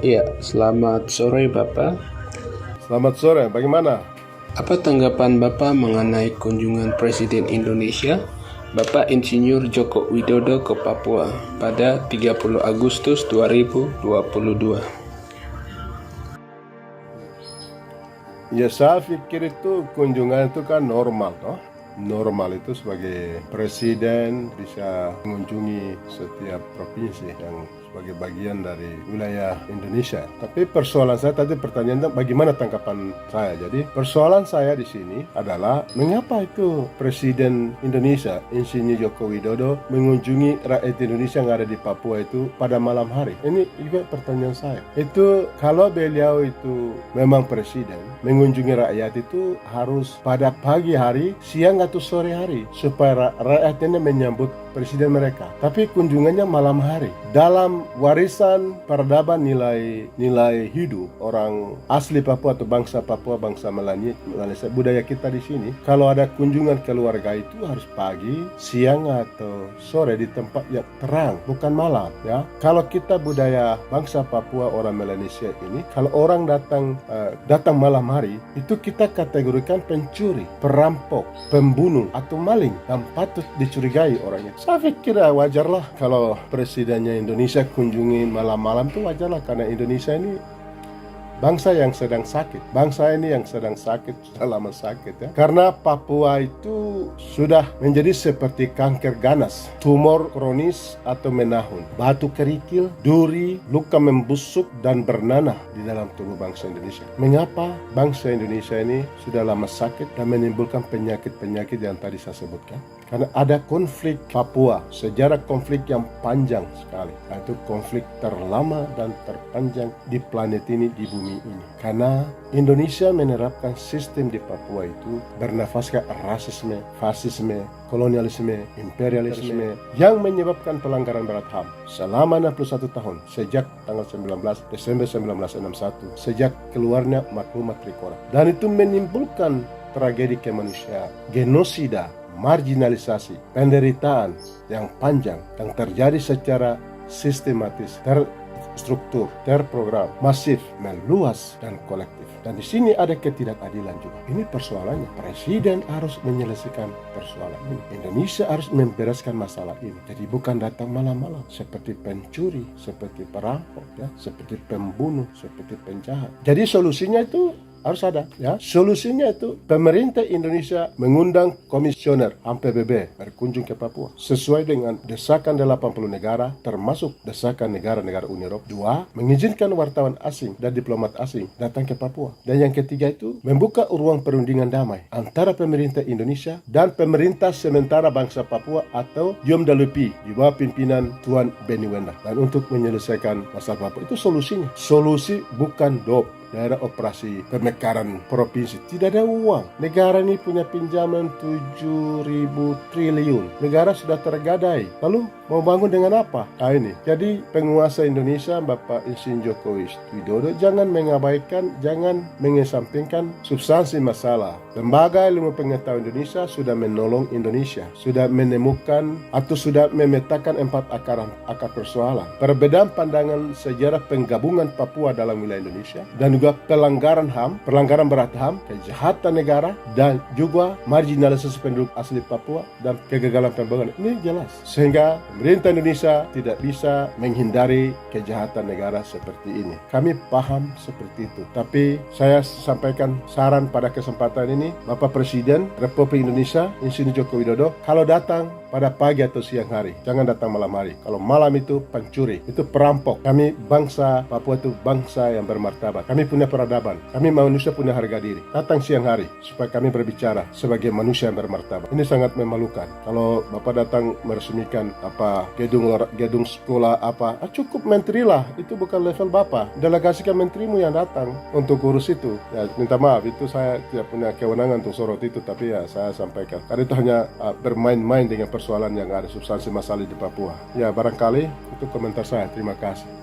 Iya, selamat sore Bapak. Selamat sore, bagaimana? Apa tanggapan Bapak mengenai kunjungan Presiden Indonesia, Bapak Insinyur Joko Widodo ke Papua pada 30 Agustus 2022? Ya, saya pikir itu kunjungan itu kan normal, toh. Normal itu sebagai presiden bisa mengunjungi setiap provinsi yang sebagai bagian dari wilayah Indonesia. Tapi persoalan saya tadi pertanyaan bagaimana tanggapan saya. Jadi persoalan saya di sini adalah mengapa itu Presiden Indonesia Insinyur Joko Widodo mengunjungi rakyat Indonesia yang ada di Papua itu pada malam hari. Ini juga pertanyaan saya. Itu kalau beliau itu memang presiden mengunjungi rakyat itu harus pada pagi hari, siang atau sore hari supaya rakyat ini menyambut presiden mereka. Tapi kunjungannya malam hari. Dalam warisan peradaban nilai hidup orang asli Papua atau bangsa Papua, bangsa Malaysia, budaya kita di sini, kalau ada kunjungan keluarga itu harus pagi, siang atau sore di tempat yang terang, bukan malam, ya. Kalau kita budaya bangsa Papua orang Melanesia ini, kalau orang datang malam hari, itu kita kategorikan pencuri, perampok, pembunuh atau maling yang patut dicurigai orangnya. Saya pikir wajarlah kalau presidennya Indonesia kunjungi malam-malam itu wajarlah, karena Indonesia ini bangsa yang sedang sakit. Bangsa ini yang sedang sakit, sudah lama sakit, ya. Karena Papua itu sudah menjadi seperti kanker ganas, tumor kronis atau menahun, batu kerikil, duri, luka membusuk dan bernanah di dalam tubuh bangsa Indonesia. Mengapa bangsa Indonesia ini sudah lama sakit dan menimbulkan penyakit-penyakit yang tadi saya sebutkan? Karena ada konflik Papua, sejarah konflik yang panjang sekali. Itu konflik terlama dan terpanjang di planet ini, di bumi ini. Karena Indonesia menerapkan sistem di Papua itu bernafaskan rasisme, fasisme, kolonialisme, imperialisme yang menyebabkan pelanggaran berat HAM selama 61 tahun sejak tanggal 19 Desember 1961, sejak keluarnya maklumat Trikora. Dan itu menimbulkan tragedi kemanusiaan, genosida, marginalisasi, penderitaan yang panjang yang terjadi secara sistematis, terstruktur, terprogram, masif, meluas dan kolektif. Dan di sini ada ketidakadilan juga. Ini persoalannya. Presiden harus menyelesaikan persoalan ini. Indonesia harus membereskan masalah ini. Jadi bukan datang malam-malam seperti pencuri, seperti perampok, ya, seperti pembunuh, seperti penjahat. Jadi solusinya itu harus ada, ya. Solusinya itu pemerintah Indonesia mengundang komisioner HAM PBB berkunjung ke Papua sesuai dengan desakan 80 negara termasuk desakan negara-negara Uni Eropa. 2, mengizinkan wartawan asing dan diplomat asing datang ke Papua. Dan yang ketiga itu membuka ruang perundingan damai antara pemerintah Indonesia dan pemerintah sementara bangsa Papua atau Yomdalupi di bawah pimpinan Tuan Beni Wenda. Dan untuk menyelesaikan masalah Papua itu solusinya. Solusi bukan DOP, daerah operasi pemekaran provinsi. Tidak ada uang. Negara ini punya pinjaman 7.000 triliun. Negara sudah tergadai. Lalu mau bangun dengan apa? Nah ini. Jadi penguasa Indonesia Bapak Insinyur Joko Widodo jangan mengabaikan, jangan mengesampingkan substansi masalah. Lembaga Ilmu Pengetahuan Indonesia sudah menolong Indonesia, sudah menemukan atau sudah memetakan 4 akar persoalan. Perbedaan pandangan sejarah penggabungan Papua dalam wilayah Indonesia dan juga pelanggaran HAM, pelanggaran berat HAM, kejahatan negara, dan juga marginalisasi penduduk asli Papua dan kegagalan pembangunan. Ini jelas. Sehingga pemerintah Indonesia tidak bisa menghindari kejahatan negara seperti ini. Kami paham seperti itu. Tapi saya sampaikan saran pada kesempatan ini, Bapak Presiden Republik Indonesia Insinyur Joko Widodo, kalau datang pada pagi atau siang hari, jangan datang malam hari. Kalau malam itu pencuri, itu perampok. Kami bangsa Papua itu bangsa yang bermartabat. Kami punya peradaban. Kami manusia punya harga diri. Datang siang hari supaya kami berbicara sebagai manusia yang bermartabat. Ini sangat memalukan. Kalau Bapak datang meresmikan gedung sekolah cukup menteri lah. Itu bukan level Bapak. Delegasikan menterimu yang datang untuk urus itu. Ya, minta maaf, itu saya tidak punya kewenangan untuk sorot itu, tapi ya saya sampaikan. Karena itu hanya bermain-main dengan persoalan yang ada substansi masalah di Papua. Ya, barangkali itu komentar saya. Terima kasih.